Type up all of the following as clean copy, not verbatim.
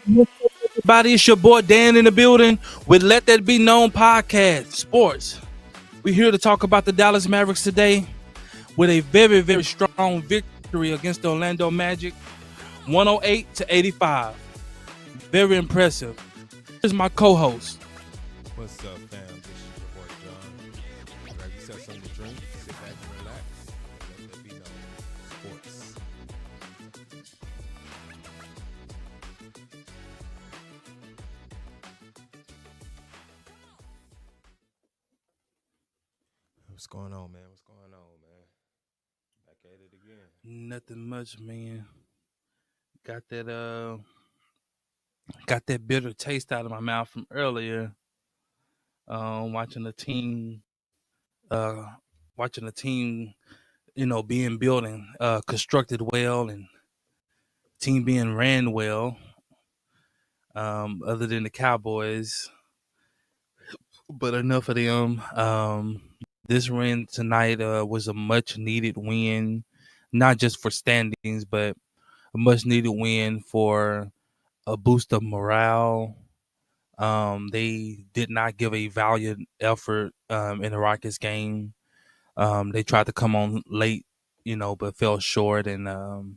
Everybody, it's your boy Dan in the building with Let That Be Known podcast, sports. We're here to talk about the Dallas Mavericks today with a very, very strong victory against the Orlando Magic, 108-85. Very impressive. Here's my co-host. What's up, fam? This is your boy John. Grab yourself something to drink, sit back and relax. Let that be known. Sports. What's going on, man? What's going on, man? Back at it again. Nothing much, man. Got that bitter taste out of my mouth from earlier. Watching the team, being built and constructed well, and team being ran well. Other than the Cowboys, but enough of them. This win tonight was a much needed win, not just for standings, but a much needed win for a boost of morale. They did not give a valiant effort in the Rockets game. They tried to come on late, but fell short. And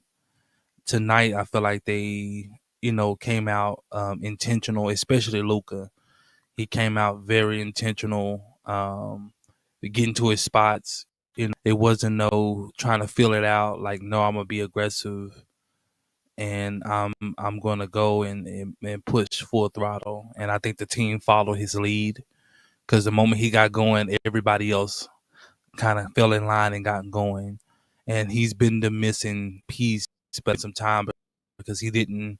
tonight, I feel like they, came out intentional, especially Luka. He came out very intentional, getting to his spots. It wasn't no trying to feel it out. Like, no, I'm gonna be aggressive, and I'm gonna go and push full throttle. And I think the team followed his lead because the moment he got going, everybody else kind of fell in line and got going. And he's been the missing piece, spent some time because he didn't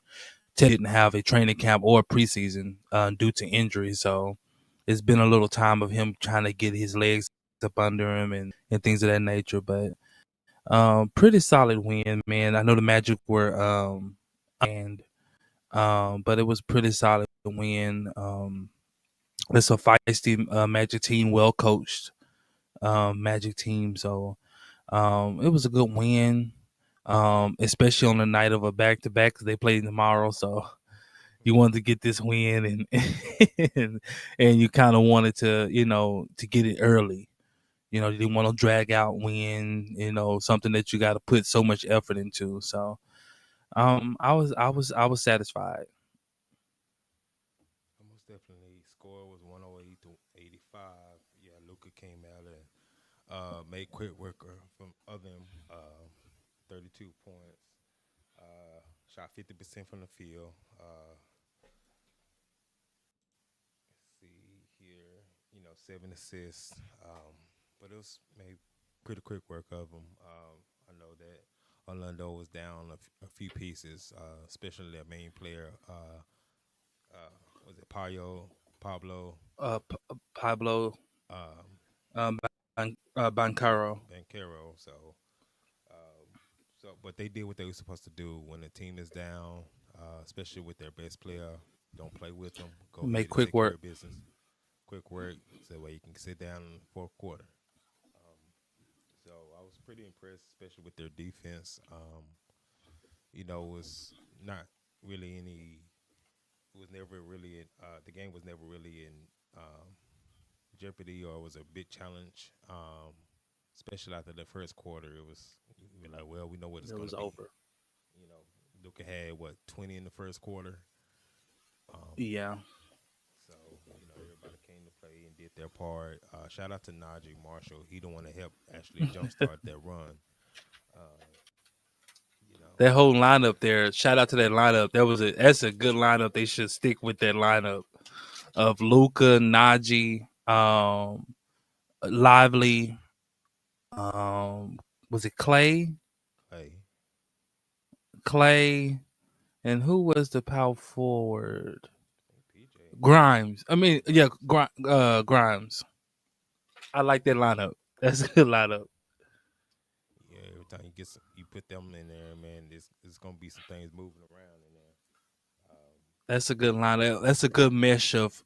have a training camp or preseason due to injury. So it's been a little time of him trying to get his legs up under him and things of that nature. But pretty solid win, man. I know the Magic were but it was pretty solid win. It's a feisty Magic team, well coached Magic team. So it was a good win, especially on the night of a back-to-back because they play tomorrow. So you wanted to get this win, and and you kind of wanted to, to get it early. You didn't want to drag out win, something that you got to put so much effort into. So I was satisfied. Most definitely. Score was 108-85. Yeah, Luka came out and made quick work from other 32 points. Shot 50% from the field. See here, 7 assists. But it was made pretty quick work of them. I know that Orlando was down a few pieces, especially their main player. Was it Pablo Pablo um, Bancaro. Banchero? But they did what they were supposed to do when the team is down, especially with their best player. Don't play with them. Go ahead Make and quick take care work. of business. Quick work, so that way you can sit down in the fourth quarter. So I was pretty impressed, especially with their defense. It was not really any. It was never really in. The game was never really in jeopardy, or was a big challenge. Especially after the first quarter, it was like, well, we know what it's going to be. It was over. Luka had 20 in the first quarter. Yeah. So everybody came to play and did their part. Shout out to Najee Marshall. He the one to help actually jumpstart that run. That whole lineup there. Shout out to that lineup. That's a good lineup. They should stick with that lineup of Luka, Najee, Lively. Was it Clay? Hey, Clay, and who was the power forward? PJ. Grimes. I mean, yeah, Grimes. I like that lineup. That's a good lineup. Yeah, every time you put them in there, man, there's gonna be some things moving around in there. That's a good lineup. That's a good mesh of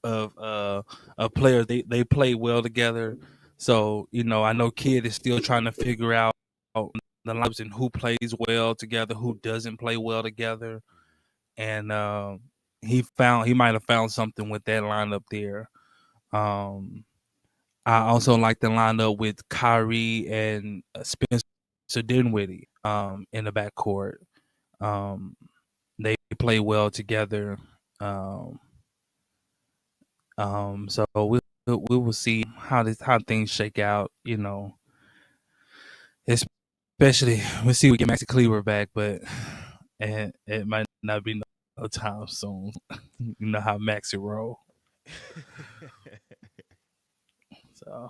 players. They play well together. So I know Kid is still trying to figure out the lineups and who plays well together, who doesn't play well together. and he might have found something with that lineup there. Um, I also like the lineup with Kyrie and Spencer Dinwiddie in the backcourt. Um, they play well together. Um, so we will see how things shake out. Especially we see we get Maxi Kleber back, but it might not be no time soon. You know how Maxi roll. So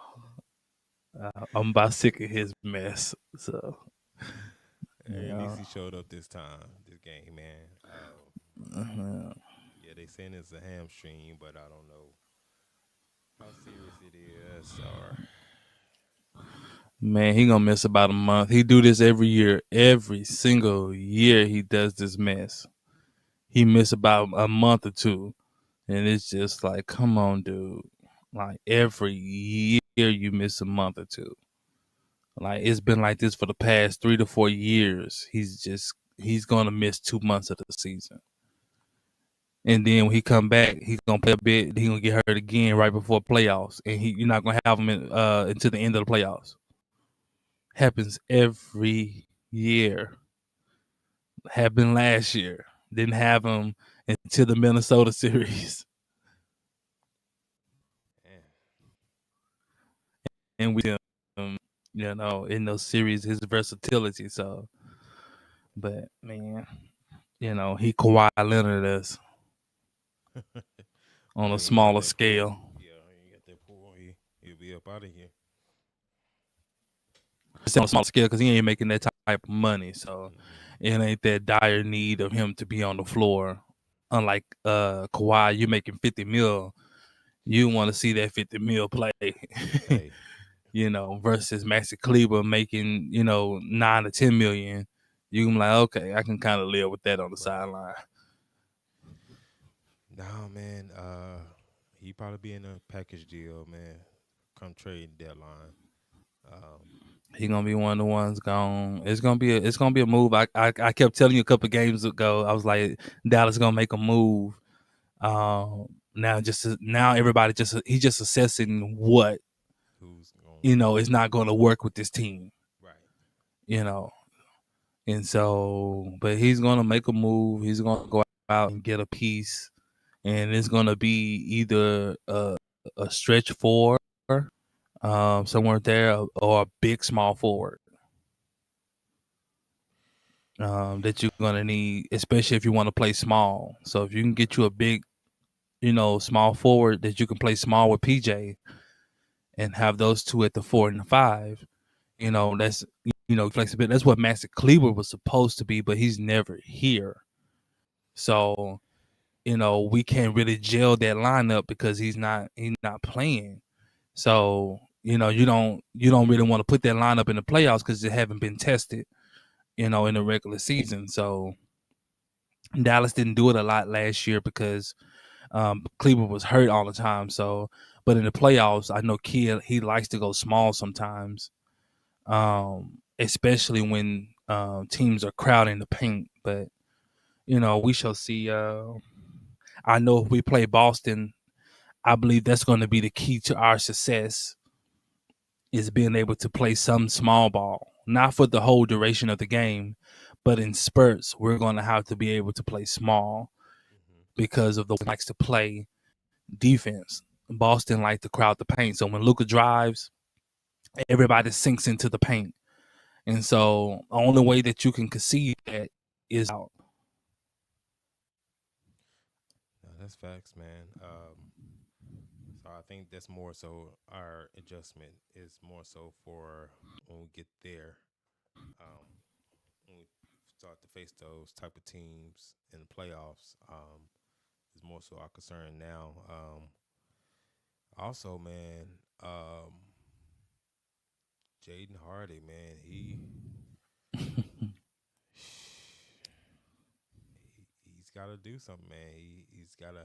I'm about sick of his mess. So At yeah. least he showed up this time, this game, man. Uh, Yeah, they saying it's a hamstring, but I don't know how serious it is. Or Man, he gonna miss about a month. He do this every year. Every single year he does this mess. He miss about a month or two. And it's just like, come on, dude. Like every year you miss a month or two. Like it's been like this for the past 3 to 4 years. He's gonna miss 2 months of the season. And then when he come back, he's gonna play a bit. He gonna get hurt again right before playoffs, and you're not gonna have him until the end of the playoffs. Happens every year. Happened last year. Didn't have him until the Minnesota series, man, and we in those series his versatility. So, but man, he Kawhi Leonard us on well, a he ain't got smaller that pull. scale. Yeah, he ain't got that pull. He'll be up out of here. It's on a smaller scale because he ain't making that type of money. So Mm-hmm. it ain't that dire need of him to be on the floor. Unlike Kawhi, you're making 50 mil. You want to see that 50 mil play, Hey, versus Maxi Kleber making, 9 to 10 million. You can be like, okay, I can kind of live with that on the right. sideline. Nah, man. He probably be in a package deal, man. Come trade deadline. Um, He gonna be one of the ones gone. It's gonna be a move. I kept telling you a couple of games ago. I was like, Dallas gonna make a move. Now everybody he's just assessing what who's going? is not going to work with this team. Right. You know, and so, but he's gonna make a move. He's gonna go out and get a piece, and it's gonna be either a stretch forward, somewhere there, or a big small forward. That you're gonna need, especially if you want to play small. So if you can get you a big, small forward that you can play small with PJ and have those two at the 4 and 5, that's flexibility. That's what Maxi Kleber was supposed to be, but he's never here. So we can't really gel that lineup because he's not playing. So you don't really want to put that lineup in the playoffs because it haven't been tested, in the regular season. So Dallas didn't do it a lot last year because Cleveland was hurt all the time. So, but in the playoffs, I know Kidd, he likes to go small sometimes, especially when teams are crowding the paint. But we shall see. I know if we play Boston, I believe that's going to be the key to our success is being able to play some small ball, not for the whole duration of the game, but in spurts, we're going to have to be able to play small Mm-hmm. because of the likes to play defense. Boston like to crowd the paint. So when Luka drives, everybody sinks into the paint. And so the only way that you can concede that is out. No, that's facts, man. So I think that's more so our adjustment is more so for when we get there, um, when we start to face those type of teams in the playoffs. Is more so our concern now. Also, man, Jaden Hardy, man, he's got to do something, man. He's got to.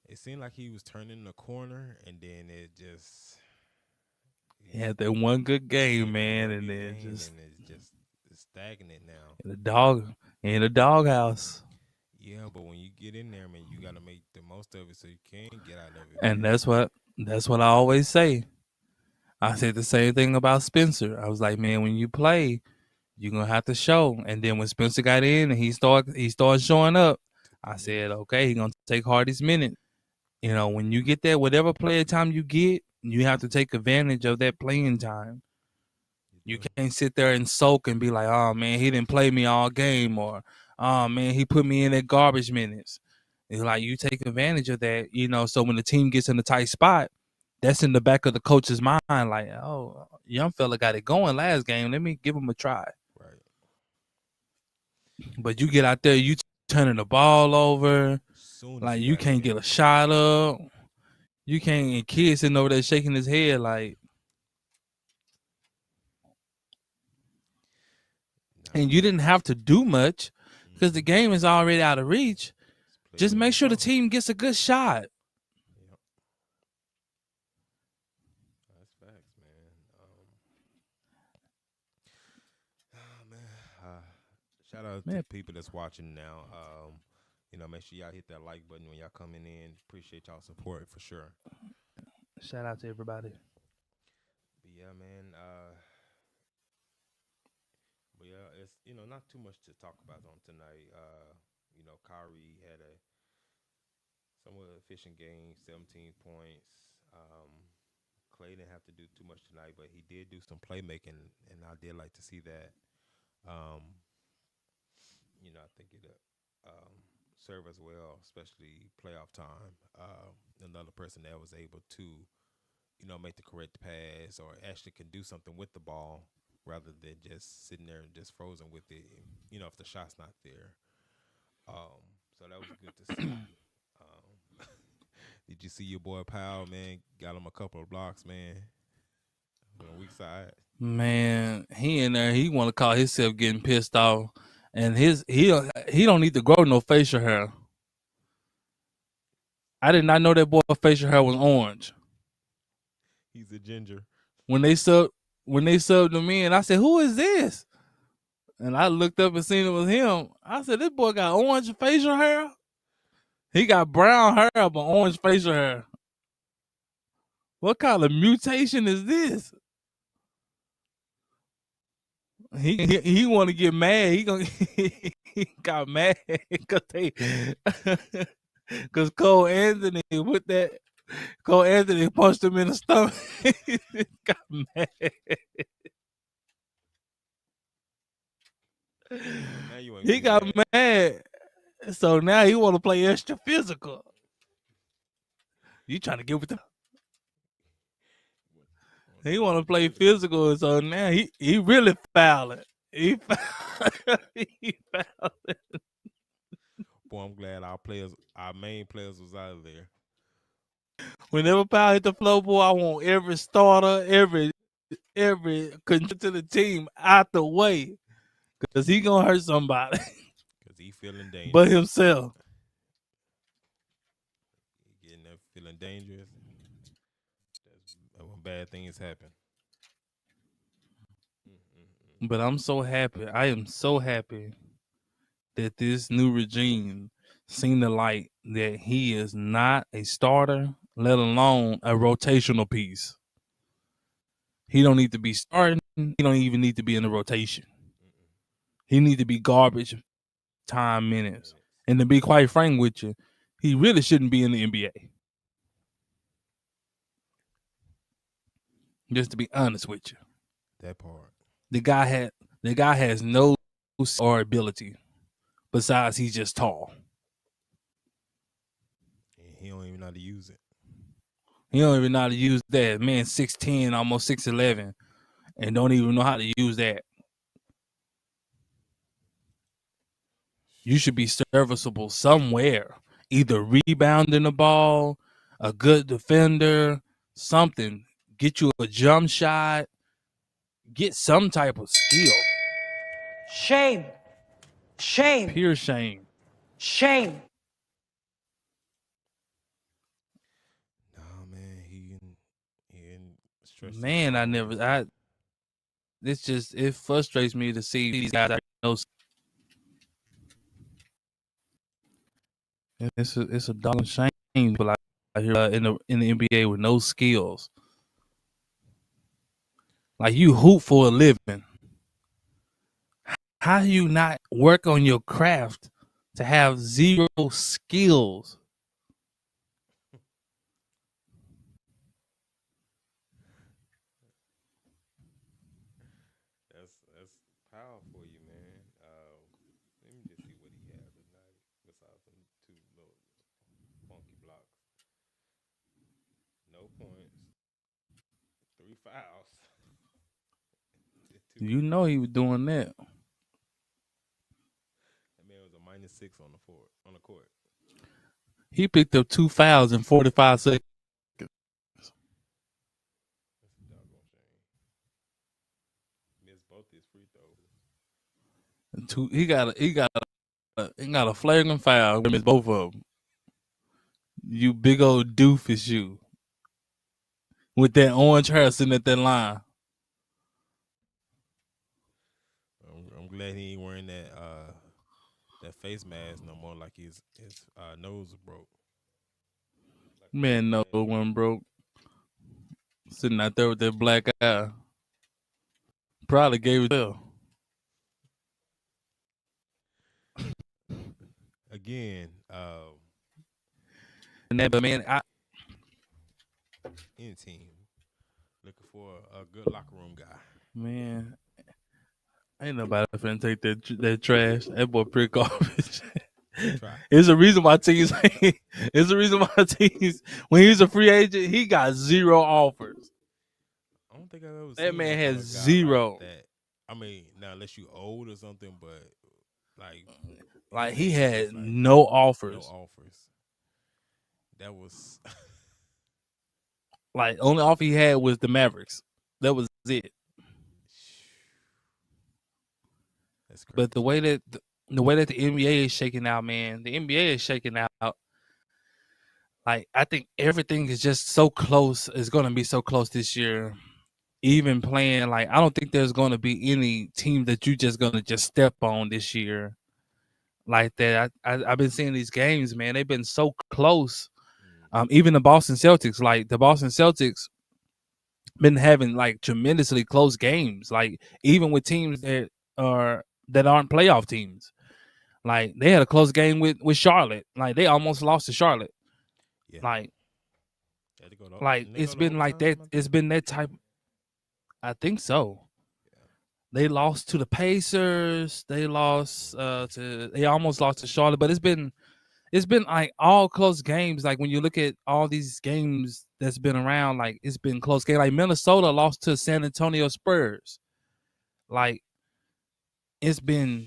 It seemed like he was turning the corner, and then it just He had that one good he game, had that man, one and good then game, just and it's just it's stagnant now. the dog in the doghouse. Yeah, but when you get in there, man, you got to make the most of it so you can get out of it, And man. that's what I always say. I said the same thing about Spencer. I was like, man, when you play, you're gonna have to show. And then when Spencer got in and he started showing up, Took I them said, minutes. okay, he's gonna take Hardy's minute. When you get that, whatever player time you get, you have to take advantage of that playing time. You You do. can't sit there and sulk and be like, oh man, he didn't play me all game, or oh man, he put me in at garbage minutes. It's like you take advantage of that, so when the team gets in a tight spot, that's in the back of the coach's mind, like, oh, young fella got it going last game. Let me give him a try. Right. But you get out there, you turning the ball over, As soon as like he you got in can't there. get a shot up. You can't, and kid sitting over there shaking his head like, Nah, and you man. didn't have to do much because the Mm-hmm. game is already out of reach. Just play Just let make it sure the go. team gets a good shot. Yep. That's facts, man. Oh, man. Shout out to Man, the people that's watching now. Make sure y'all hit that like button when y'all coming in. Appreciate y'all support for sure. shout out to everybody. But yeah, man. But yeah, it's not too much to talk about on tonight. Kyrie had a somewhat efficient game, 17 points. Clay didn't have to do too much tonight, but he did do some playmaking, and I did like to see that. Um, I think it serve as well, especially playoff time. Another person that was able to, make the correct pass or actually can do something with the ball rather than just sitting there and just frozen with it. If the shot's not there. So that was good to see. Um, did you see your boy Powell, man? Got him a couple of blocks, man, on the weak side. Man, he in there. He want to call himself getting pissed off, and he don't need to grow no facial hair. I did not know that boy facial hair was orange. He's a ginger. When they subbed him in, I said, "Who is this?" And I looked up and seen it was him. I said, "This boy got orange facial hair. He got brown hair but orange facial hair. What kind of mutation is this?" He want to get mad. He got mad because because Cole Anthony with that Cole Anthony punched him in the stomach. He got mad. Oh, now you ain't gonna He be got mad. mad. So now he want to play extra physical. You trying to get with the Want to he play want to extra play physical. physical. So now he really fouling. He he fouling. Boy, I'm glad our main players, was out of there. Whenever Powell hit the floor, boy, I want every starter, every contributor to the team out the way because he gonna hurt somebody Cause he feeling but dangerous. himself. He getting there feeling dangerous. That's when bad things happen. Mm-mm-mm. But I'm so happy. I am so happy that this new regime seen the light that he is not a starter, let alone a rotational piece. He don't need to be starting. He don't even need to be in the rotation. Mm-mm. He need to be garbage time minutes. Minutes. And to be quite frank with you, he really shouldn't be in the NBA. Just to be honest with you, That part. the guy had the guy has no or ability besides he's just tall. And he don't even know how to use it. He don't even know how to use that. Man, 6'10", almost 6'11", and don't even know how to use that. You should be serviceable somewhere, either rebounding the ball, a good defender, something. Get you a jump shot, get some type of skill. Shame. Shame. Pure shame. Shame. Nah, man, he in stretch them Man, strong. it frustrates me to see these guys I know It's a darn shame, but like here in the NBA with no skills. Like you hoop for a living. How do you not work on your craft to have zero skills? That's powerful, you man. Let me just see what he had tonight. Besides them two little funky blocks, no points, 3 fouls, two You know rebounds. he was doing that. That man was a -6 on the court. He picked up 2 fouls in 45 seconds. That's a doggone shame. Missed both his free throws. He got a flagrant foul. Missed both of them. You big old doofus, you with that orange hair sitting at that line. I'm glad he ain't wearing that face mask no more. Like his nose broke. Like a Man, fake no mask. one broke. Sitting out there with that black eye. Probably gave it to. Again, But man, any team looking for a good locker room guy. man, ain't nobody finna take that trash. That boy pretty garbage. He tried. It's a reason why teams. It's a reason why teams. When he's a free agent, he got 0 offers. I don't think I've ever That seen man like has a guy like 0. that. I mean, now unless you old or something, but like Like his he age, had it's like no no offers. offers. That was Like only offer he had was the Mavericks. That was it. that's crazy. But the way that the NBA is shaking out, man, the NBA is shaking out. Like I think everything is just so close. It's going to be so close this year. Even playing, like I don't think there's going to be any team that you just going to just step on this year like that. I've been seeing these games, man. They've been so close. Mm-hmm. Even the Boston Celtics, like the Boston Celtics, been having like tremendously close games. Like even with teams that aren't playoff teams. Like they had a close game with Charlotte. Like they almost lost to Charlotte. Yeah, Like had to go to like didn't they go it's to been like that. overtime? I It's think. been that type. I think so. Yeah. They lost to the Pacers. They lost they almost lost to Charlotte, but it's been like all close games. Like when you look at all these games that's been around, like it's been close game. Like Minnesota lost to San Antonio Spurs. Like it's been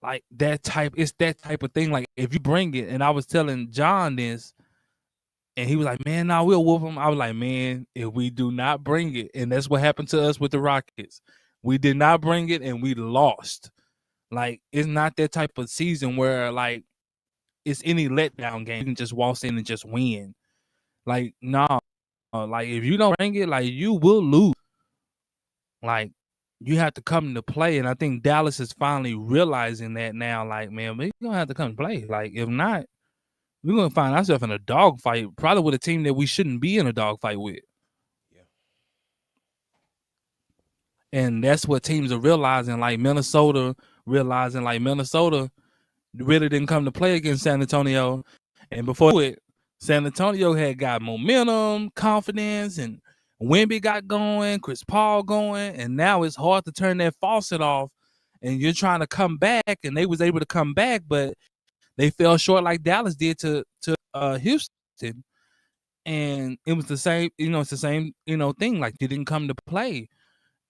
like that type. It's that type of thing. Like if you bring it, and I was telling John this, and he was like, "Man, nah, we'll whoop them." I was like, "Man, if we do not bring it," and that's what happened to us with the Rockets. We did not bring it, and we lost. Like it's not that type of season where like it's any letdown game. You can just waltz in and just win. Like nah, like if you don't bring it, like you will lose. Like you have to come to play, and I think Dallas is finally realizing that now. Like man, we gonna have to come to play. Like if not, we're gonna find ourselves in a dogfight, probably with a team that we shouldn't be in a dogfight with. Yeah. And that's what teams are realizing. Like Minnesota realizing, like Minnesota really didn't come to play against San Antonio, and before it, San Antonio had got momentum, confidence, and Wemby got going, Chris Paul going, and now it's hard to turn that faucet off. And you're trying to come back, and they was able to come back, but they fell short like Dallas did to Houston. And it was the same, it's the same, thing. Like you didn't come to play.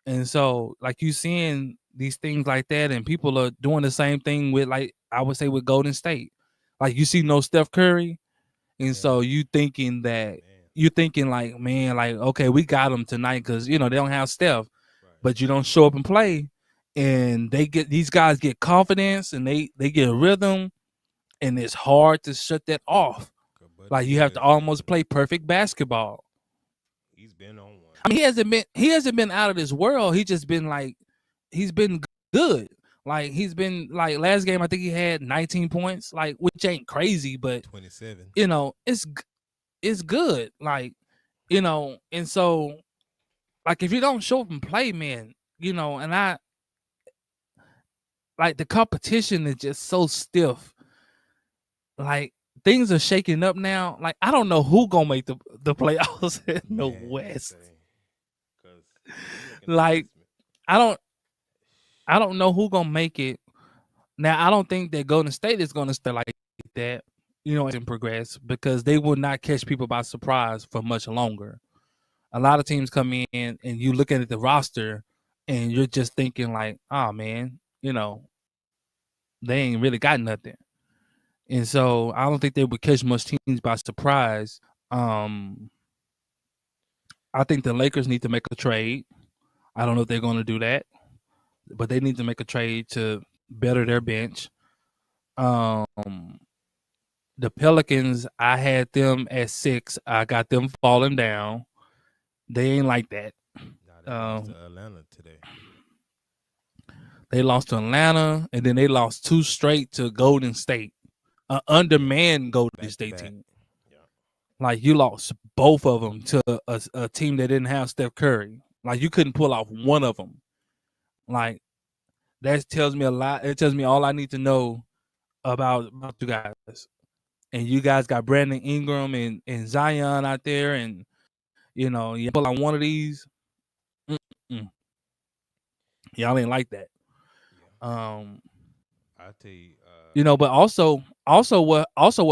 And so like you seeing these things like that, and people are doing the same thing with, like I would say, with Golden State. Like you see no Steph Curry, and Yeah. so you thinking that Man. you're thinking like, man, like okay, we got them tonight because they don't have Steph, Right. but you don't show up and play, and these guys get confidence and they get rhythm, and it's hard to shut that off. Good buddy Like you have to Hield's been almost play perfect basketball. he's been on one. I mean, he hasn't been out of this world. He just been like he's been good. Like he's been like last game, I think he had 19 points, like which ain't crazy, but 27. it's good. Like and so like if you don't show up and play, man, and I like the competition is just so stiff. Like things are shaking up now. Like I don't know who gonna make the playoffs in the Man, West. because you looking at Like this. I don't know who gonna make it. Now I don't think that Golden State is gonna stay like that, and progress because they will not catch people by surprise for much longer. A lot of teams come in and you look at the roster and you're just thinking like, oh man, they ain't really got nothing. And so I don't think they would catch much teams by surprise. Um, I think the Lakers need to make a trade. I don't know if they're going to do that, but they need to make a trade to better their bench. Um, the Pelicans, I had them at 6. I got them falling down. They ain't like that. Nah, they lost to Atlanta today. They lost to Atlanta, and then they lost 2 straight to Golden State, an undermanned Golden State team. Yeah. Like you lost both of them to a team that didn't have Steph Curry. Like you couldn't pull off one of them. Like that tells me a lot. It tells me all I need to know about you guys. And you guys got Brandon Ingram and Zion out there, and you pull out one of these. Mm-mm. Y'all ain't like that. Yeah. I'll tell you. But also what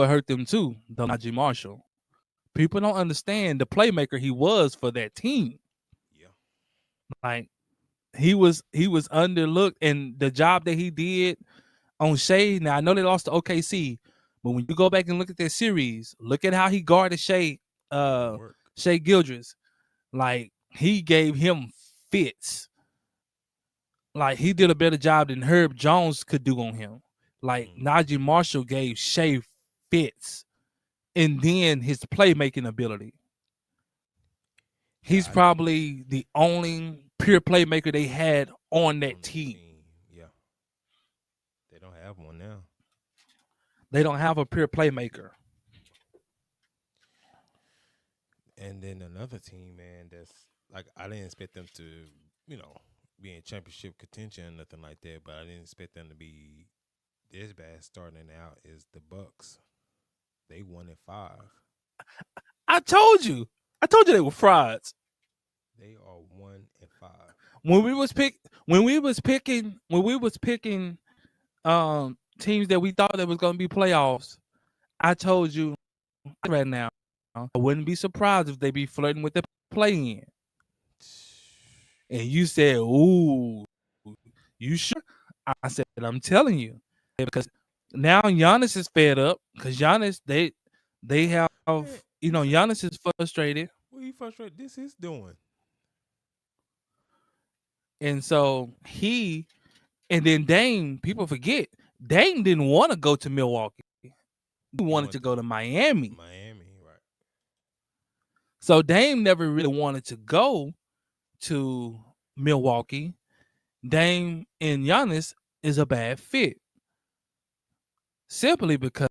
hurt them too, the Najee Marshall. People don't understand the playmaker he was for that team. Yeah. Like he was underlooked, and the job that he did on Shea. Now I know they lost to OKC, but when you go back and look at that series, look at how he guarded Shea Gildress. Like he gave him fits. Like he did a better job than Herb Jones could do on him. Like Najee Marshall gave Shea fits, and then his playmaking ability. He's probably the only pure playmaker they had on that team. Yeah. They don't have one now. They don't have a pure playmaker. And then another team, man, that's like I didn't expect them to, be in championship contention or nothing like that, but I didn't expect them to be this bad starting out is the Bucks. They 1-5. I told you they were frauds. They are 1-5. When we was picking teams that we thought that was gonna be playoffs, I told you right now, I wouldn't be surprised if they be flirting with the play-in. And you said, "Ooh, you sure?" I said, "I'm telling you," because now Giannis is fed up because Giannis they have Giannis is frustrated. What are you frustrated? This is doing. And so and then Dame, people forget, Dame didn't want to go to Milwaukee. He wanted to go to Miami. Miami, right. So Dame never really wanted to go to Milwaukee. Dame and Giannis is a bad fit. Simply because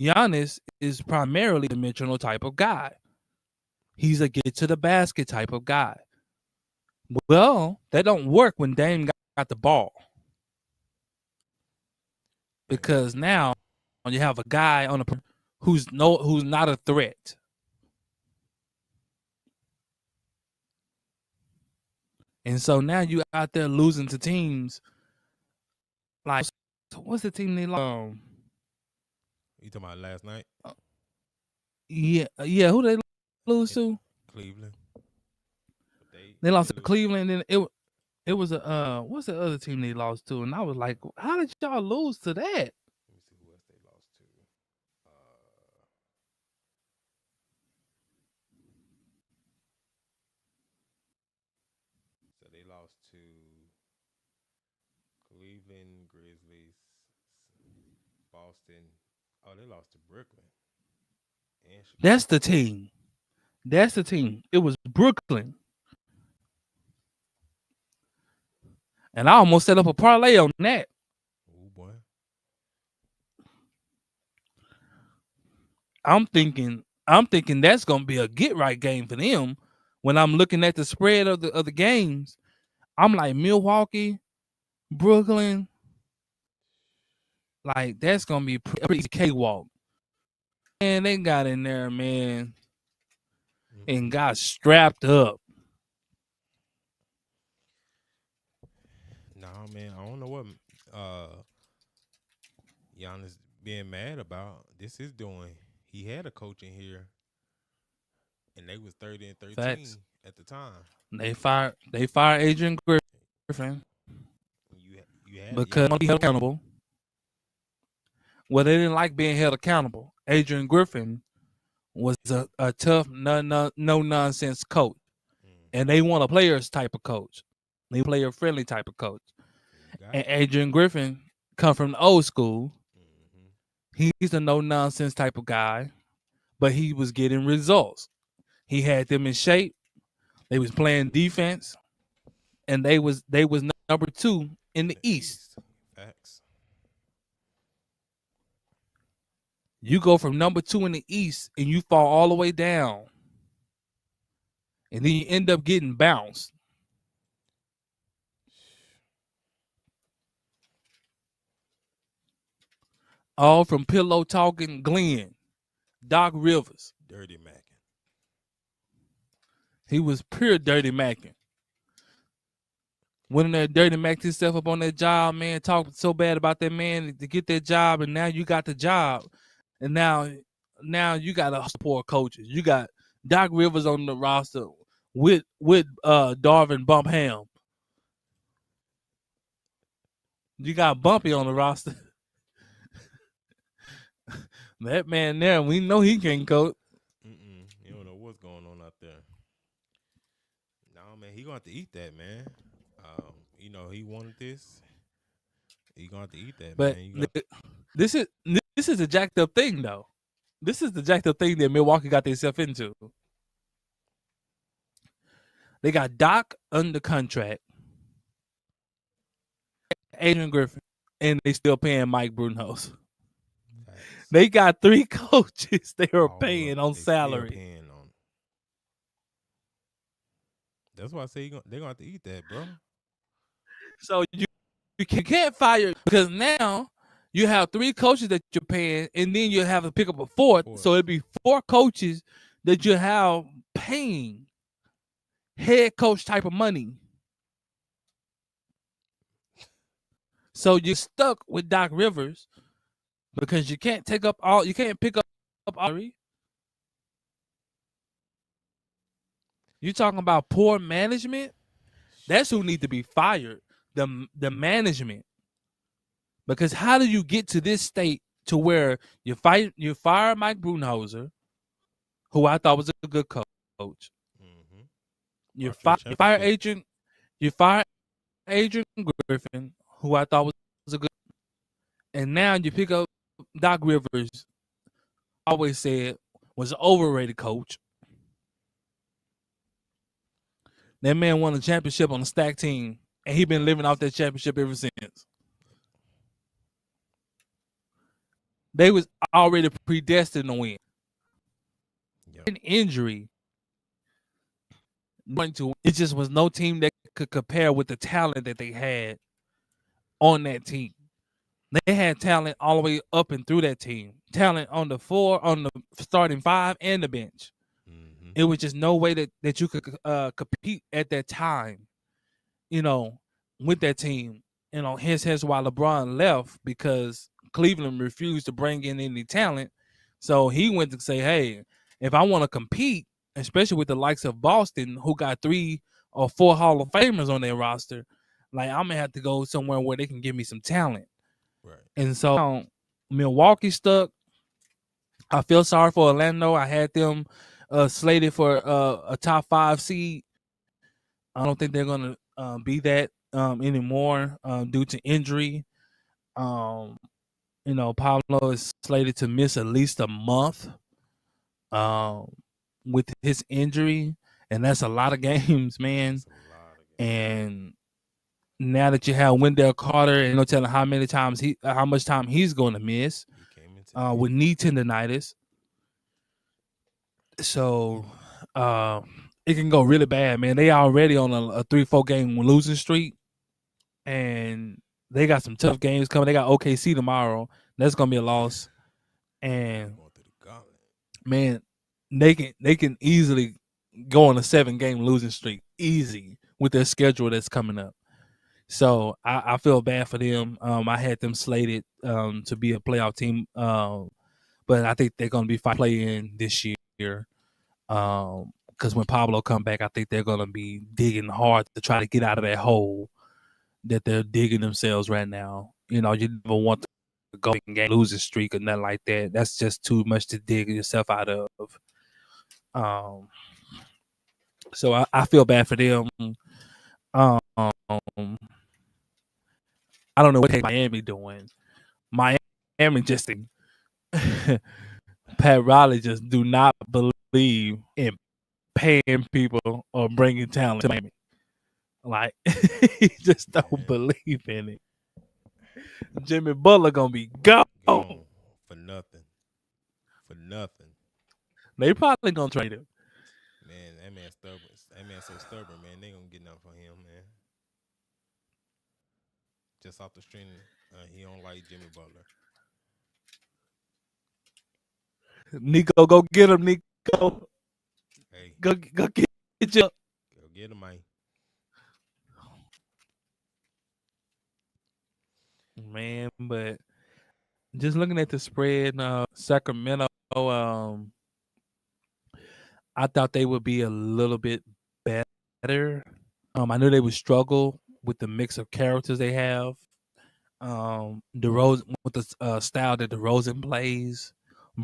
Giannis is primarily a dimensional type of guy. He's a get to the basket type of guy. Well, that don't work when Dame got the ball. Because now you have a guy on who's not a threat. And so now you out there losing to teams like what's the team they lost? You talking about last night? Yeah. Who they lose to? Cleveland. They lost to Cleveland, and then it was a what's the other team they lost to? And I was like, how did y'all lose to that? Let me see who else they lost to. So they lost to Cleveland, Grizzlies, Boston. Oh, they lost to Brooklyn. That's the team. It was Brooklyn. And I almost set up a parlay on that. Oh boy. I'm thinking that's gonna be a get right game for them. When I'm looking at the spread of the games, I'm like Milwaukee, Brooklyn, like that's gonna be a pretty cakewalk. And they got in there, man, and got strapped up. Nah, man, I don't know what Giannis being mad about. This is doing. He had a coach in here, and they was 30-13 Facts. at the time. They fired Adrian Griffin You had because he held accountable. Well, they didn't like being held accountable. Adrian Griffin was a tough, no nonsense coach, and they want a players type of coach. They player friendly type of coach. And Adrian Griffin come from the old school. He's a no nonsense type of guy, but he was getting results. He had them in shape. They was playing defense, and they was number 2 in the East. Facts. You go from number 2 in the East, and you fall all the way down, and then you end up getting bounced. All from pillow talking Glenn, Doc Rivers. Dirty Mackin. He was pure dirty macking. Went in there dirty macked himself up on that job, man, talked so bad about that man to get that job, and now you got the job. And now you got a support coaches. You got Doc Rivers on the roster with Darvin Bumpham. You got Bumpy on the roster. That man there, we know he can't coach. You don't know what's going on out there. No, man, he gonna have to eat that, man. He wanted this. He gonna have to eat that, but man. This is a jacked up thing, though. This is the jacked up thing that Milwaukee got themselves into. They got Doc under contract, Adrian Griffin, and they still paying Mike Brunhouse. They got 3 coaches they are paying on salary. That's why I say they're gonna have to eat that, bro. So you can't fire, because now you have 3 coaches that you're paying, and then you have to pick up a 4th. So it'd be 4 coaches that you have paying head coach type of money. So you're stuck with Doc Rivers because you can't pick up all. You talking about poor management? That's who need to be fired. The management. Because how do you get to this state to where you fire Mike Brunhauser, who I thought was a good coach. You fire Adrian Griffin, who I thought was a good, and now you pick up Doc Rivers. Always said was an overrated coach. That man won a championship on a stacked team, and he been living off that championship ever since. They was already predestined to win. An injury. It just was no team that could compare with the talent that they had on that team. They had talent all the way up and through that team. Talent on the 4, on the starting 5, and the bench. It was just no way that you could compete at that time, with that team. Hence why LeBron left, because Cleveland refused to bring in any talent. So he went to say, hey, if I want to compete, especially with the likes of Boston, who got 3 or 4 Hall of Famers on their roster, like, I'm going to have to go somewhere where they can give me some talent. Right. And so Milwaukee stuck. I feel sorry for Orlando. I had them slated for a top 5 seed. I don't think they're going to be that anymore due to injury. Pablo is slated to miss at least a month with his injury, and that's a lot of games, man. And now that you have Wendell Carter and no telling how much time he's going to miss He came in today. with knee tendonitis. So it can go really bad, man. They already on a 3-4 game losing streak, and they got some tough games coming. They got OKC tomorrow. That's gonna be a loss. And Going through the gauntlet. man, they can easily go on a 7-game losing streak, easy with their schedule that's coming up. So I feel bad for them. I had them slated to be a playoff team, but I think they're gonna be playing this year. Because when Pablo come back, I think they're gonna be digging hard to try to get out of that hole that they're digging themselves right now. You know, you never want to go in game losing streak or nothing like that. That's just too much to dig yourself out of. So I feel bad for them. Um, I don't know what Miami doing. Miami just Pat Riley just do not believe in paying people or bringing talent to Miami. Like he just don't believe in it. Jimmy Butler gonna be gone. For nothing. For nothing. They probably gonna trade him. Man, that man stubborn. That man so stubborn, man. They gonna get nothing from him, man. Just off the string, he don't like Jimmy Butler. Nico, go get him, Nico. Hey, go get you. go get him, man. Man, but just looking at the spread, Sacramento, I thought they would be a little bit better. I knew they would struggle with the mix of characters they have. DeRozan with the style that DeRozan plays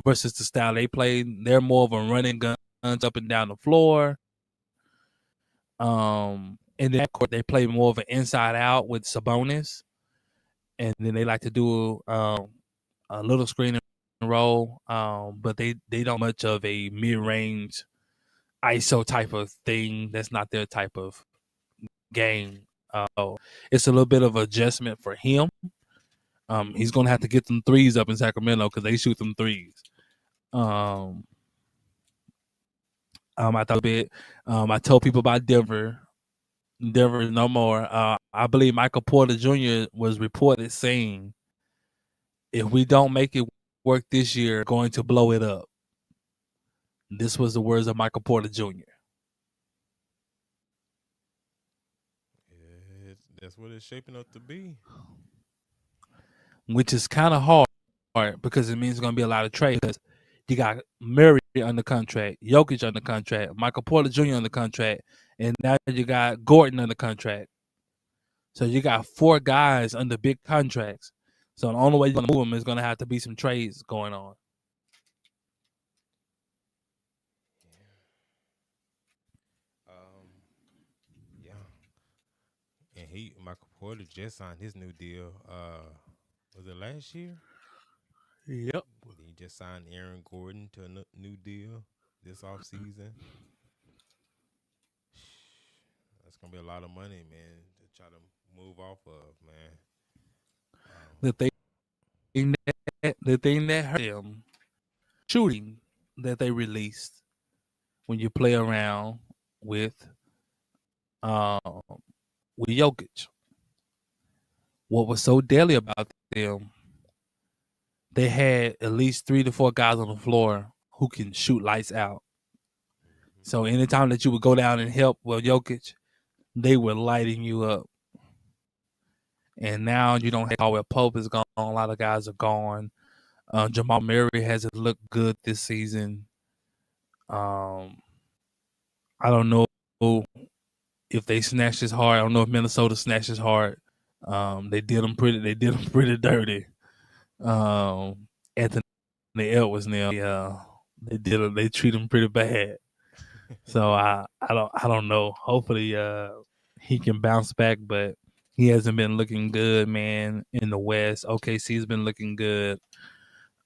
versus the style they play. They're more of a running guns up and down the floor. In that court, they play more of an inside out with Sabonis, and then they like to do a little screen and roll. But they don't much of a mid range ISO type of thing. That's not their type of game. It's a little bit of adjustment for him. He's gonna have to get them threes up in Sacramento because they shoot them threes. I thought a bit. I told people about Denver. Denver is no more. I believe Michael Porter Jr. was reported saying, "If we don't make it work this year, we're going to blow it up." This was the words of Michael Porter Jr. Yeah, that's what it's shaping up to be. Which is kind of hard because it means it's going to be a lot of trades. Because you got Murray under contract, Jokic under contract, Michael Porter Jr. under contract, and now you got Gordon under contract. So you got 4 guys under big contracts. So the only way you're going to move them is going to have to be some trades going on. Yeah. And Michael Porter just signed his new deal. Was it last year? Yep. He just signed Aaron Gordon to a new deal this offseason. That's gonna be a lot of money, man, to try to move off of, man. The thing that hurt them, shooting that they released when you play around with Jokic. What was so deadly about them, they had at least 3 to 4 guys on the floor who can shoot lights out. So anytime that you would go down and help Jokic, they were lighting you up. And now you don't have Caldwell Pope is gone. A lot of guys are gone. Jamal Murray hasn't looked good this season. I don't know if they snatched his heart. I don't know if Minnesota snatched his heart. They did him pretty dirty. Anthony Edwards now, they treat him pretty bad. So I don't know. Hopefully he can bounce back, but he hasn't been looking good, man, in the West. OKC's been looking good.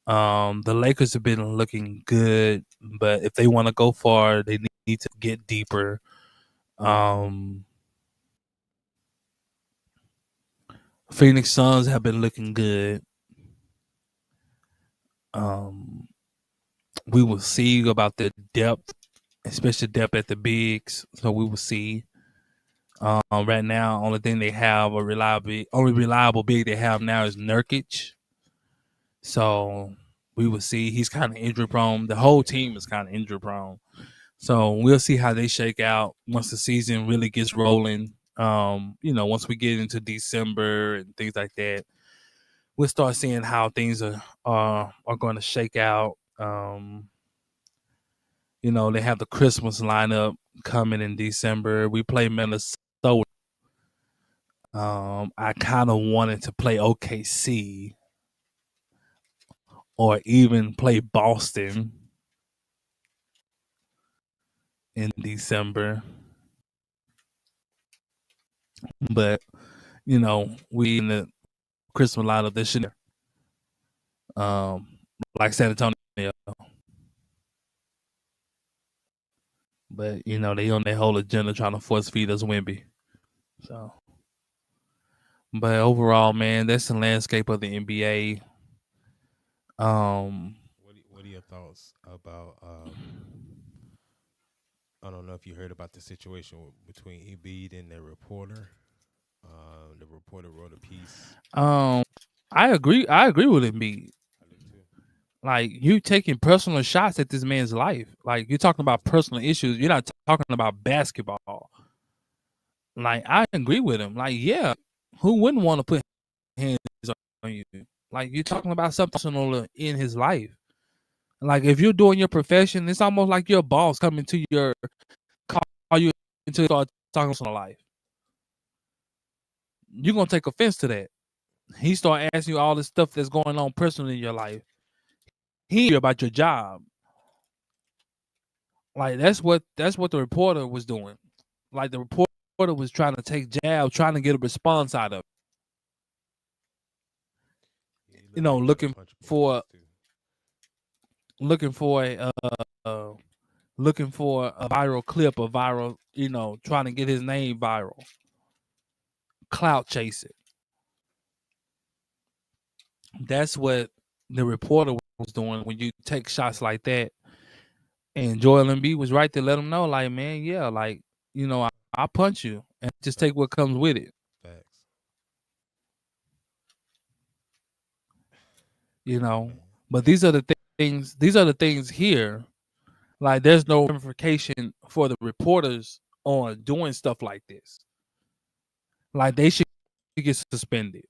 The Lakers have been looking good, but if they want to go far, they need to get deeper. Phoenix Suns have been looking good. Um, we will see about the depth, especially depth at the bigs. So we will see. Right now, only thing they have only reliable big they have now is Nurkic. So we will see. He's kind of injury prone. The whole team is kind of injury prone. So we'll see how they shake out once the season really gets rolling. Once we get into December and things like that, we'll start seeing how things are going to shake out. They have the Christmas lineup coming in December. We play Minnesota. I kind of wanted to play OKC or even play Boston in December. But, we in the Christmas lineup this year. Like San Antonio. But, they on their whole agenda trying to force feed us Wemby. So, but overall, man, that's the landscape of the NBA. What are your thoughts about? I don't know if you heard about the situation between Embiid and the reporter. The reporter wrote a piece. I agree. I agree with Embiid. I do too. Like, you taking personal shots at this man's life. Like, you're talking about personal issues. You're not talking about basketball. Like, I agree with him. Like, yeah, who wouldn't want to put hands on you? Like, you're talking about something personal in his life. Like, if you're doing your profession, it's almost like your boss coming to your call you into start talking about life. You're gonna take offense to that. He start asking you all this stuff that's going on personally in your life. He hear about your job. Like, that's what the reporter was doing. Like, the reporter was trying to take jab, trying to get a response out of it. Yeah, Looking for a looking for a viral clip, trying to get his name viral. Clout chasing. That's what the reporter was doing when you take shots like that. And Joel Embiid was right to let him know, like, man, yeah, like, I'll punch you and just take what comes with it. Facts. But these are the things. These are the things here. Like, there's no ramification for the reporters on doing stuff like this. Like, they should get suspended.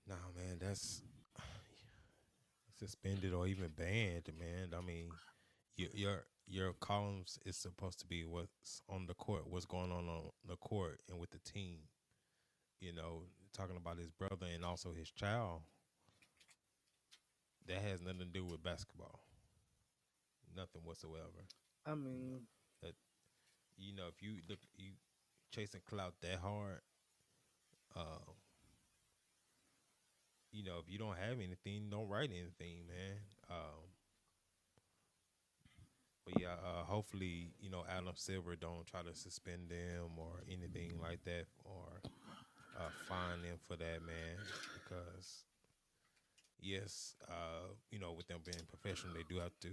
No, man, that's suspended or even banned, man. I mean, your columns is supposed to be what's on the court, what's going on the court and with the team. Talking about his brother and also his child. That has nothing to do with basketball. Nothing whatsoever. I mean, That if you chasing clout that hard, uh, if you don't have anything, don't write anything, man. But yeah, hopefully, Adam Silver don't try to suspend them or anything like that, or fine them for that, man. Because yes, with them being professional, they do have to,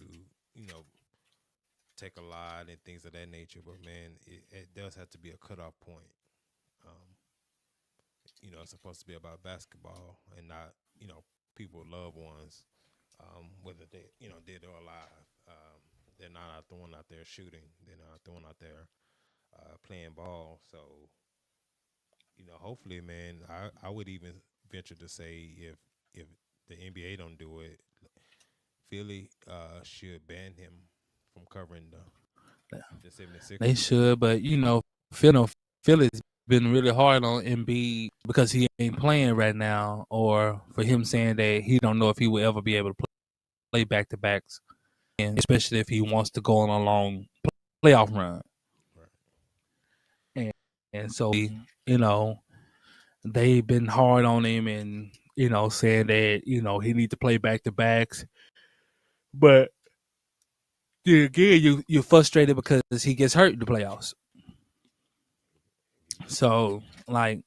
take a lot and things of that nature. But man, it does have to be a cutoff point. Um, it's supposed to be about basketball and not, people, loved ones, whether they, dead or alive. They're not out the one out there shooting. They're not the one out there playing ball. So, hopefully, man, I would even venture to say if the NBA don't do it, Philly should ban him from covering the 76ers. they should, but Philly's been really hard on Embiid because he ain't playing right now, or for him saying that he don't know if he will ever be able to play back to backs, and especially if he wants to go on a long playoff run. Right. And so, they've been hard on him and, saying that, he need to play back to backs. But again, you're frustrated because he gets hurt in the playoffs. So, like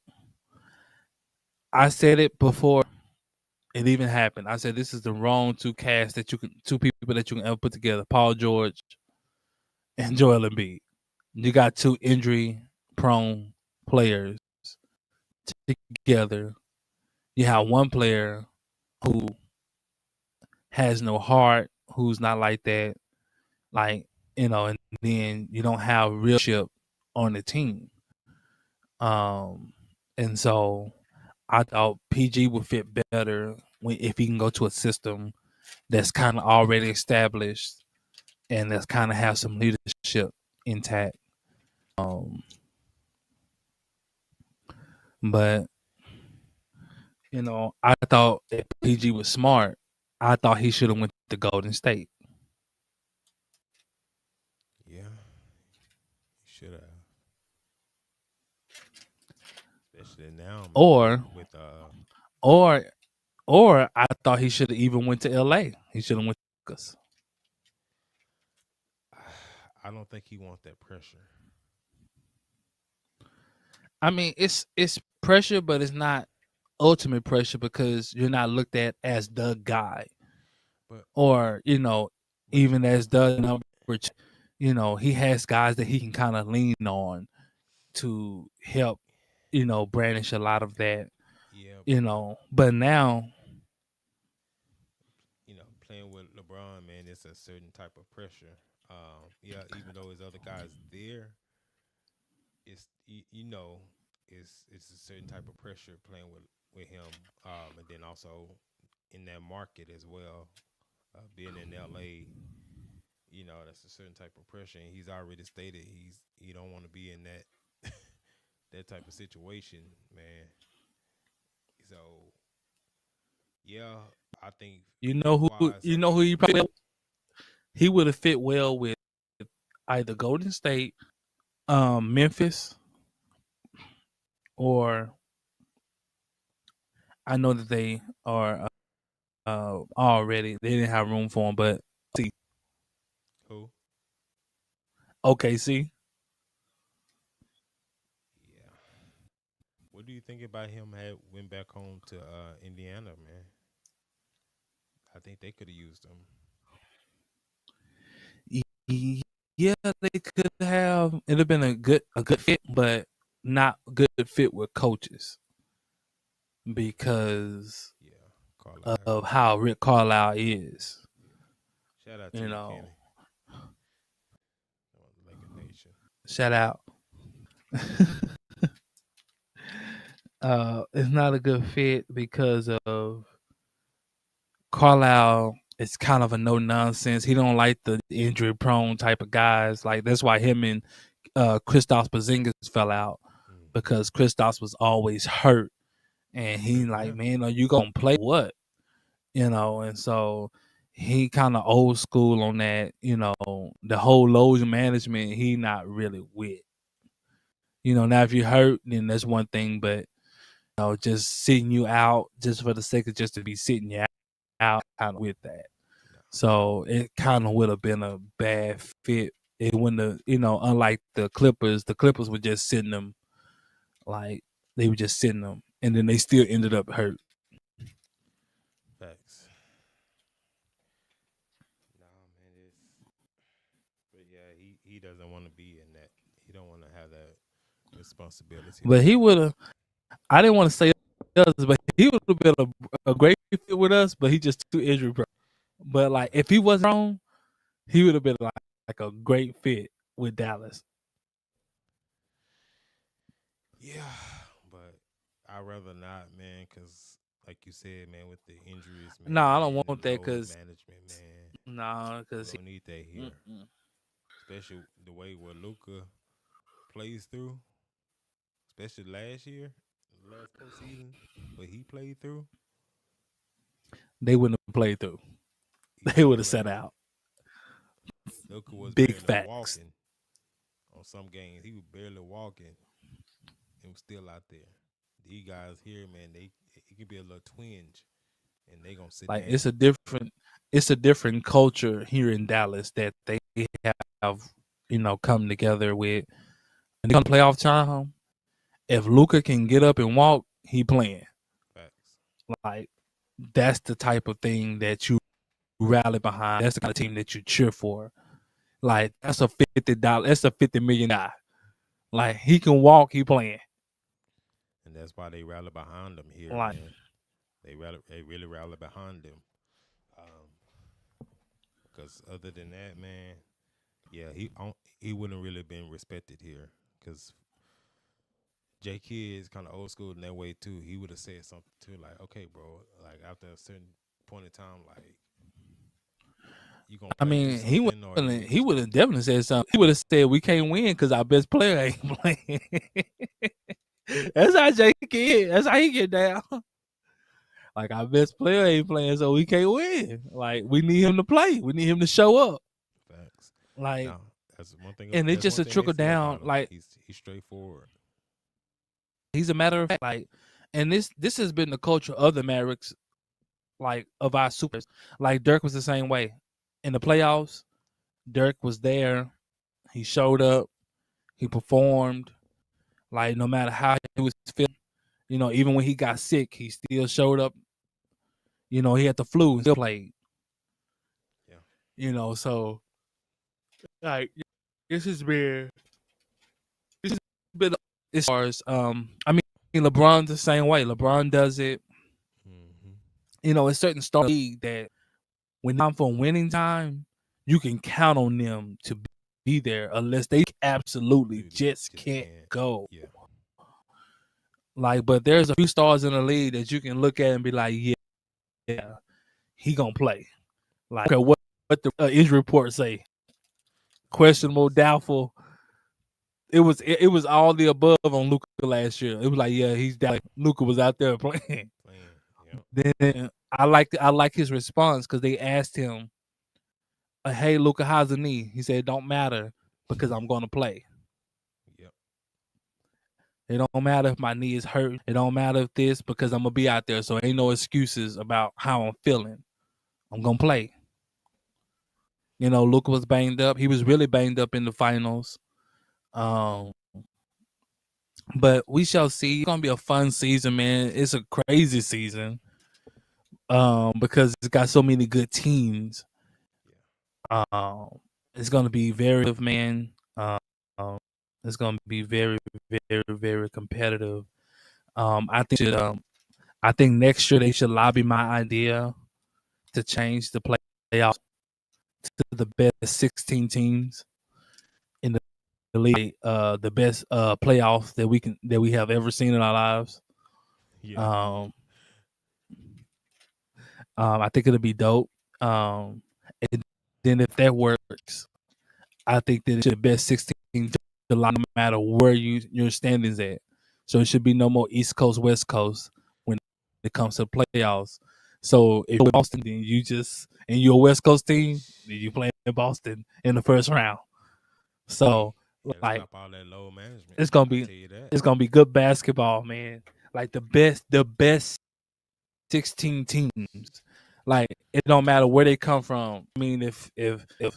I said it before it even happened. I said this is the wrong two people that you can ever put together. Paul George and Joel Embiid. You got two injury prone players together. You have one player who has no heart, who's not like that, like, and then you don't have real leadership on the team. And so I thought PG would fit better if he can go to a system that's kind of already established and that's kind of have some leadership intact. But I thought if PG was smart, I thought he should have went to Golden State. Yeah, you should have. Especially now, man. Or with or I thought he should have even went to LA. He should have went to us. I don't think he wants that pressure. I mean, it's pressure, but it's not ultimate pressure because you're not looked at as the guy, But or even as the number. He has guys that he can kind of lean on to help, brandish a lot of that. yeah, But now, playing with LeBron, man, it's a certain type of pressure. Yeah, even though his other guys there, it's it's a certain type of pressure playing with him, and then also in that market as well, being in LA, that's a certain type of pressure, and he's already stated he don't want to be in that that type of situation, man. So yeah, I think fit wise, who he probably he would have fit well with either Golden State, Memphis, or I know that they are already they didn't have room for him, but see, who? OKC. Yeah. What do you think about him had went back home to Indiana, man? I think they could have used him. Yeah, they could have. It'd have been a good fit, but not good fit with coaches because Yeah, Carlisle. of how Rick Carlisle is. Yeah. Shout out to You you, know, Kenny. Laker Nation. shout out. It's not a good fit because of Carlisle. It's kind of a no nonsense. He don't like the injury prone type of guys. Like that's why him and Kristaps Porzingis fell out Mm-hmm. because Kristaps was always hurt, and he like, Yeah. man, are you gonna play what? And so he kind of old school on that. The whole load management he not really with. Now if you're hurt, then that's one thing, but just sitting you out just for the sake of just to be sitting you out, kind of with that. No. So it kind of would have been a bad fit. It wouldn't have, unlike the Clippers were just sitting them, like they were just sitting them, and then they still ended up hurt. Facts. No, man, it's but yeah, he doesn't want to be in that. He don't want to have that responsibility But like he that. would have. I didn't want to say us, but he would have been a great fit with us. But he just too injury prone. But like if he wasn't wrong, he would have been like a great fit with Dallas. Yeah, but I'd rather not, man, because like you said, man, with the injuries, No, I don't man, want and that load because management, man, no, we because don't need that here. Especially the way where Luca plays through, especially last year, last postseason, where he played through, they wouldn't have played through. he They wouldn't would have have set played. out. Luca was Big barely facts. walking on some games. He was barely walking and was still out there. These guys here, man, it could be a little twinge, and they gonna sit Like down. it's a different culture here in Dallas that they have, come together with. And they come playoff time, If Luka can get up and walk, he playing. Facts. Like that's the type of thing that you rally behind. That's the kind of team that you cheer for. Like that's a $50. That's a $50 million guy. Like he can walk, he playing. And that's why they rally behind them here, Like man. They really rally behind them. Because other than that, man, yeah, he wouldn't really been respected here. Because J Kidd is kind of old school in that way too. He would have said something too, like, "Okay, bro, like after a certain point in time, like you gonna I do mean, something, or you need to he would stop." have definitely said something. He would have said we can't win because our best player ain't playing. That's how J Kidd. That's how he get down. Like our best player ain't playing, so we can't win. Like we need him to play. We need him to show up. Facts. Like, Now, that's one thing. and it's That's just one a thing they trickle say down. about him. Like He's straightforward. he's a matter of fact. Like, and this has been the culture of the Mavericks. Like of our supers. Like Dirk was the same way. In the playoffs, Dirk was there. He showed up. He performed. Like no matter how he was feeling, even when he got sick, he still showed up. He had the flu and still played. Yeah. So like this has been as far as I mean LeBron's the same way. LeBron does it. It's certain stars league that when time for winning time, you can count on them to be there unless they absolutely just can't go. Yeah. Like, but there's a few stars in the league that you can look at and be like, yeah, he gonna play. Like, okay, what the injury report say? Questionable, doubtful. It was all the above on Luka last year. It was like, yeah, he's down. Like, Luka was out there playing. Yeah. Then I like his response because they asked him, "Hey, Luka, how's the knee?" He said, "It don't matter because I'm gonna play. Yep. It don't matter if my knee is hurt. It don't matter if this because I'm gonna be out there. So ain't no excuses about how I'm feeling. I'm gonna play." Luka was banged up. He was really banged up in the finals. But we shall see. It's gonna be a fun season, man. It's a crazy season. Because it's got so many good teams. It's gonna be very tough, man. It's gonna be very, very, very competitive. I think next year they should lobby my idea to change the playoffs to the best 16 teams in the league, the best playoffs that we have ever seen in our lives. Yeah. I think it'll be dope. And then if that works, I think that it should be best 16 no matter where your standings at. So it should be no more East Coast, West Coast when it comes to playoffs. So if you're Boston, then you just and you're a West Coast team, then you play in Boston in the first round. So like stop all that low management. it's gonna I be tell you that. it's gonna be good basketball, man. Like the best 16 teams. Like it don't matter where they come from. I mean, if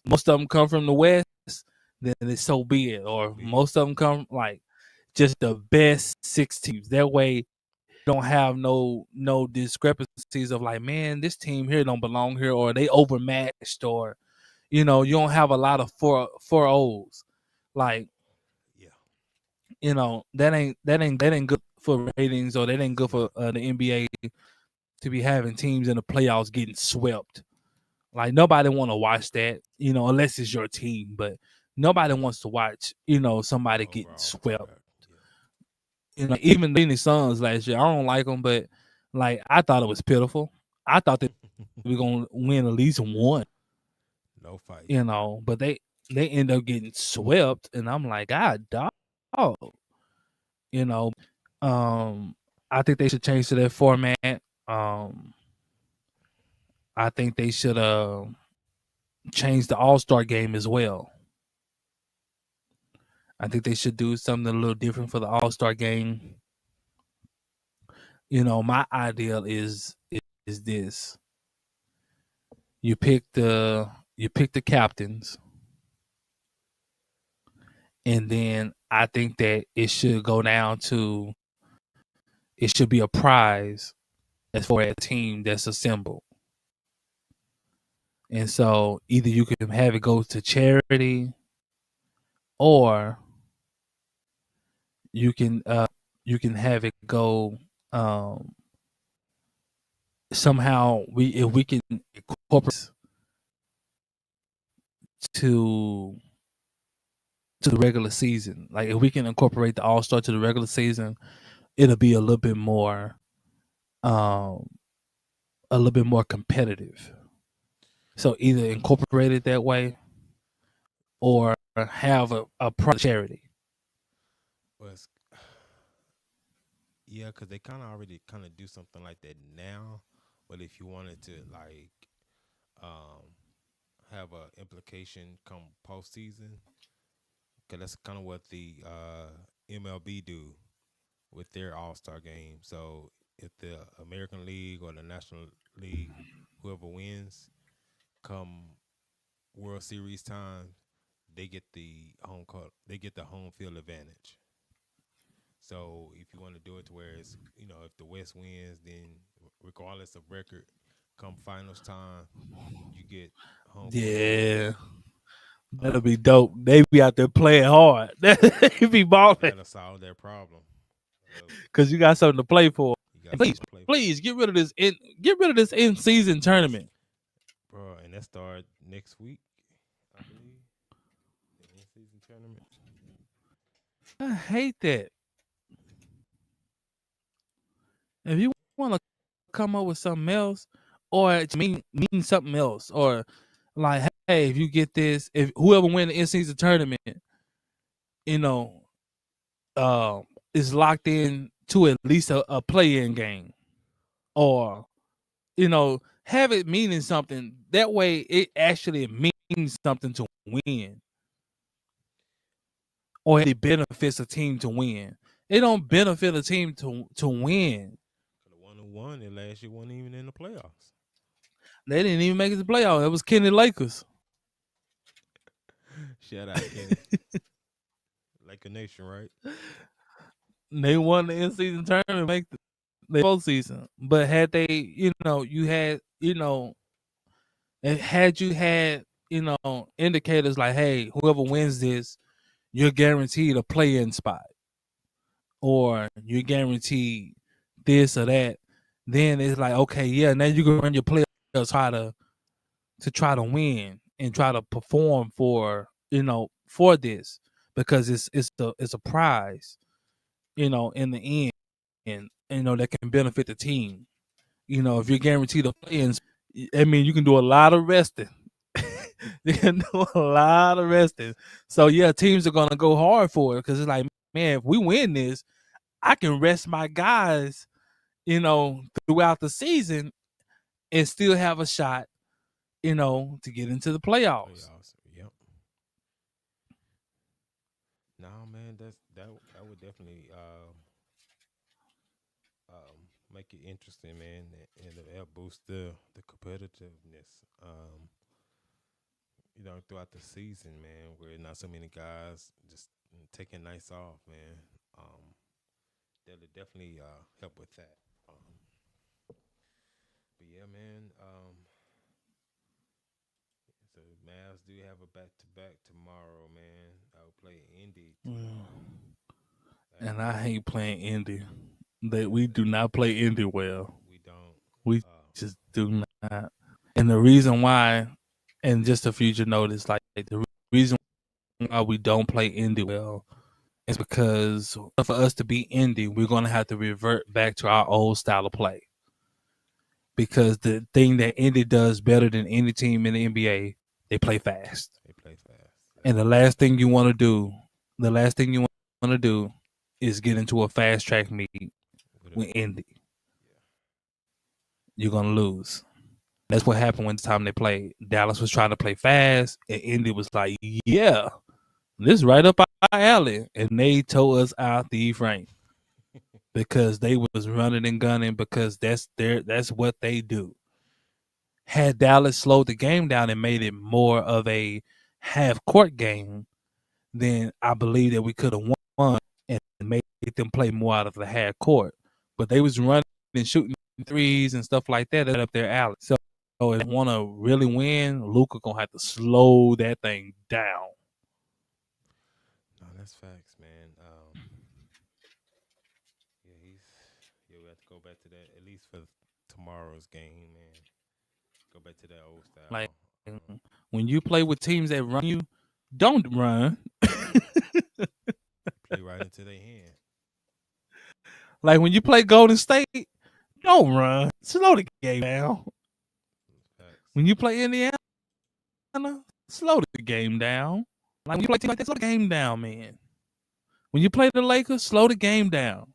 most of them come from the West, then it's so be it. Or most of them come like just the best 6 teams. That way, you don't have no discrepancies of like, man, this team here don't belong here, or they overmatched, or you don't have a lot of four O's. Like, that ain't good for ratings, or that ain't good for the NBA to be having teams in the playoffs getting swept. Like nobody want to watch that, unless it's your team. But nobody wants to watch, somebody getting swept. Even the Phoenix Suns last year, I don't like them, but like I thought it was pitiful. I thought that we were gonna win at least one. No fight. But they end up getting swept, and I'm like, God, dog. You know, I think they should change to that format. I think they should change the All-Star game as well. I think they should do something a little different for the All-Star game. My ideal is this. You pick the captains, And then I think that it should go down to it should be a prize as for a team that's assembled. And so either you can have it go to charity or you can have it go somehow if we can incorporate to the regular season. Like if we can incorporate the All-Star to the regular season, it'll be a little bit more competitive. So either incorporate it that way or have a charity. Well, yeah, because they kind of already kind of do something like that now. But if you wanted to like um, have a implication come postseason, because that's kind of what the MLB do with their All Star game. So if the American League or the National League, whoever wins, come World Series time, they get the they get the home field advantage. So if you want to do it to where it's if the West wins, then regardless of record, come finals time, you get home field Yeah. advantage. That'll be dope. They be out there playing hard. They be balling That'll solve their problem. because you got something to play for. You got And something please, to play for, please get rid of this in season tournament. bro. And that start next week, I believe. The in-season tournament. I hate that. If you want to come up with something else, or it mean something else, or like, hey, if you get this, if whoever win the in season tournament, you know, uh, is locked in to at least a play-in game, or have it meaning something. That way, it actually means something to win, or it benefits a team to win. It don't benefit a team to win. The one who won it last year wasn't even in the playoffs. They didn't even make it to the playoffs. It was Kenny Lakers. Shout out Kenny. Laker Nation, right? They won the in-season tournament, make the postseason. But had they, had you had, indicators like, hey, whoever wins this, you're guaranteed a play-in spot, or you're guaranteed this or that. Then it's like, okay, yeah, now you can run your players try to win and try to perform for this, because it's a prize, in the end, and that can benefit the team. If you're guaranteed a play-in, I mean, you can do a lot of resting. You can do a lot of resting. So yeah, teams are gonna go hard for it because it's like, man, if we win this, I can rest my guys, throughout the season and still have a shot, to get into the playoffs. Yep. No, man, that would definitely make it interesting, man, and it'll help boost the competitiveness. Throughout the season, man, where not so many guys just taking nights off, man. That'll definitely help with that. But yeah, man. So Mavs do have a back-to-back tomorrow, man. I'll play Indy tomorrow. And I hate playing Indy. That we do not play Indy well. We don't. We just do not. And the reason why, and just a future notice, like the reason why we don't play Indy well is because for us to beat Indy, we're going to have to revert back to our old style of play. Because the thing that Indy does better than any team in the NBA, they play fast. Yeah. And the last thing you want to do is get into a fast track meet with Indy. Yeah. You're going to lose. That's what happened when the time they played. Dallas was trying to play fast, and Indy was like, yeah, this is right up our alley. And they tore us out the frame because they was running and gunning, because that's what they do. Had Dallas slowed the game down and made it more of a half-court game, then I believe that we could have won and made them play more out of the half court. But they was running and shooting threes and stuff like that up their alley. So if they want to really win, Luka gonna have to slow that thing down. No, that's facts, man. Yeah, we have to go back to that at least for tomorrow's game, man. Go back to that old Like style. when you play with teams that run you, don't run. Play right into their hand. Like when you play Golden State, don't run. Slow the game down. Facts. When you play Indiana, slow the game down. Like when you play teams like that, slow the game down, man. When you play the Lakers, slow the game down.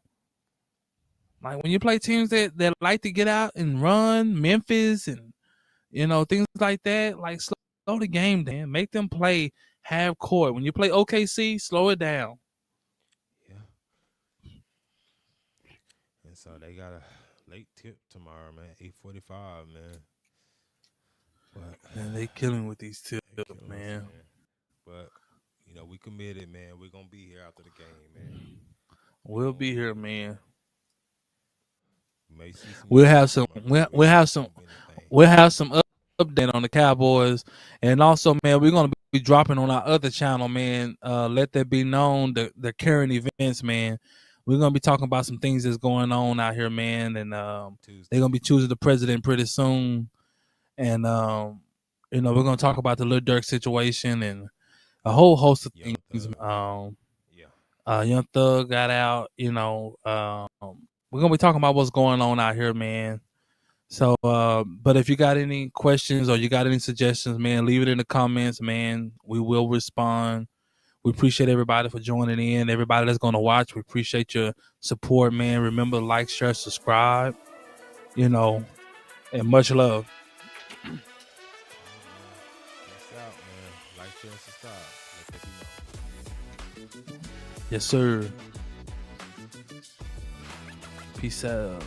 Like when you play teams that like to get out and run, Memphis and things like that, like slow the game down. Make them play half court. When you play OKC, slow it down. Yeah. And so they got a late tip tomorrow, man. 8:45, man. But Man, they killing with these tips, they killing us, man. But we committed, man. We're gonna be here after the game, man. We'll be here, man. We may see some We'll young have guys some. come up We'll here, have some. We'll have some update on the Cowboys, and also, man, we're gonna be dropping on our other channel, man. Let that be known, the current events, man. We're gonna be talking about some things that's going on out here, man, and they're gonna be choosing the president pretty soon, and we're gonna talk about the Lil Durk situation and a whole host of Young things. Thug. Young Thug got out. We're gonna be talking about what's going on out here, man. So, but if you got any questions or you got any suggestions, man, leave it in the comments, man. We will respond. We appreciate everybody for joining in. Everybody that's going to watch, we appreciate your support, man. Remember, like, share, subscribe, and much love. Peace out, man. Like, share, and subscribe. Let that be known. Yes, sir. Peace out.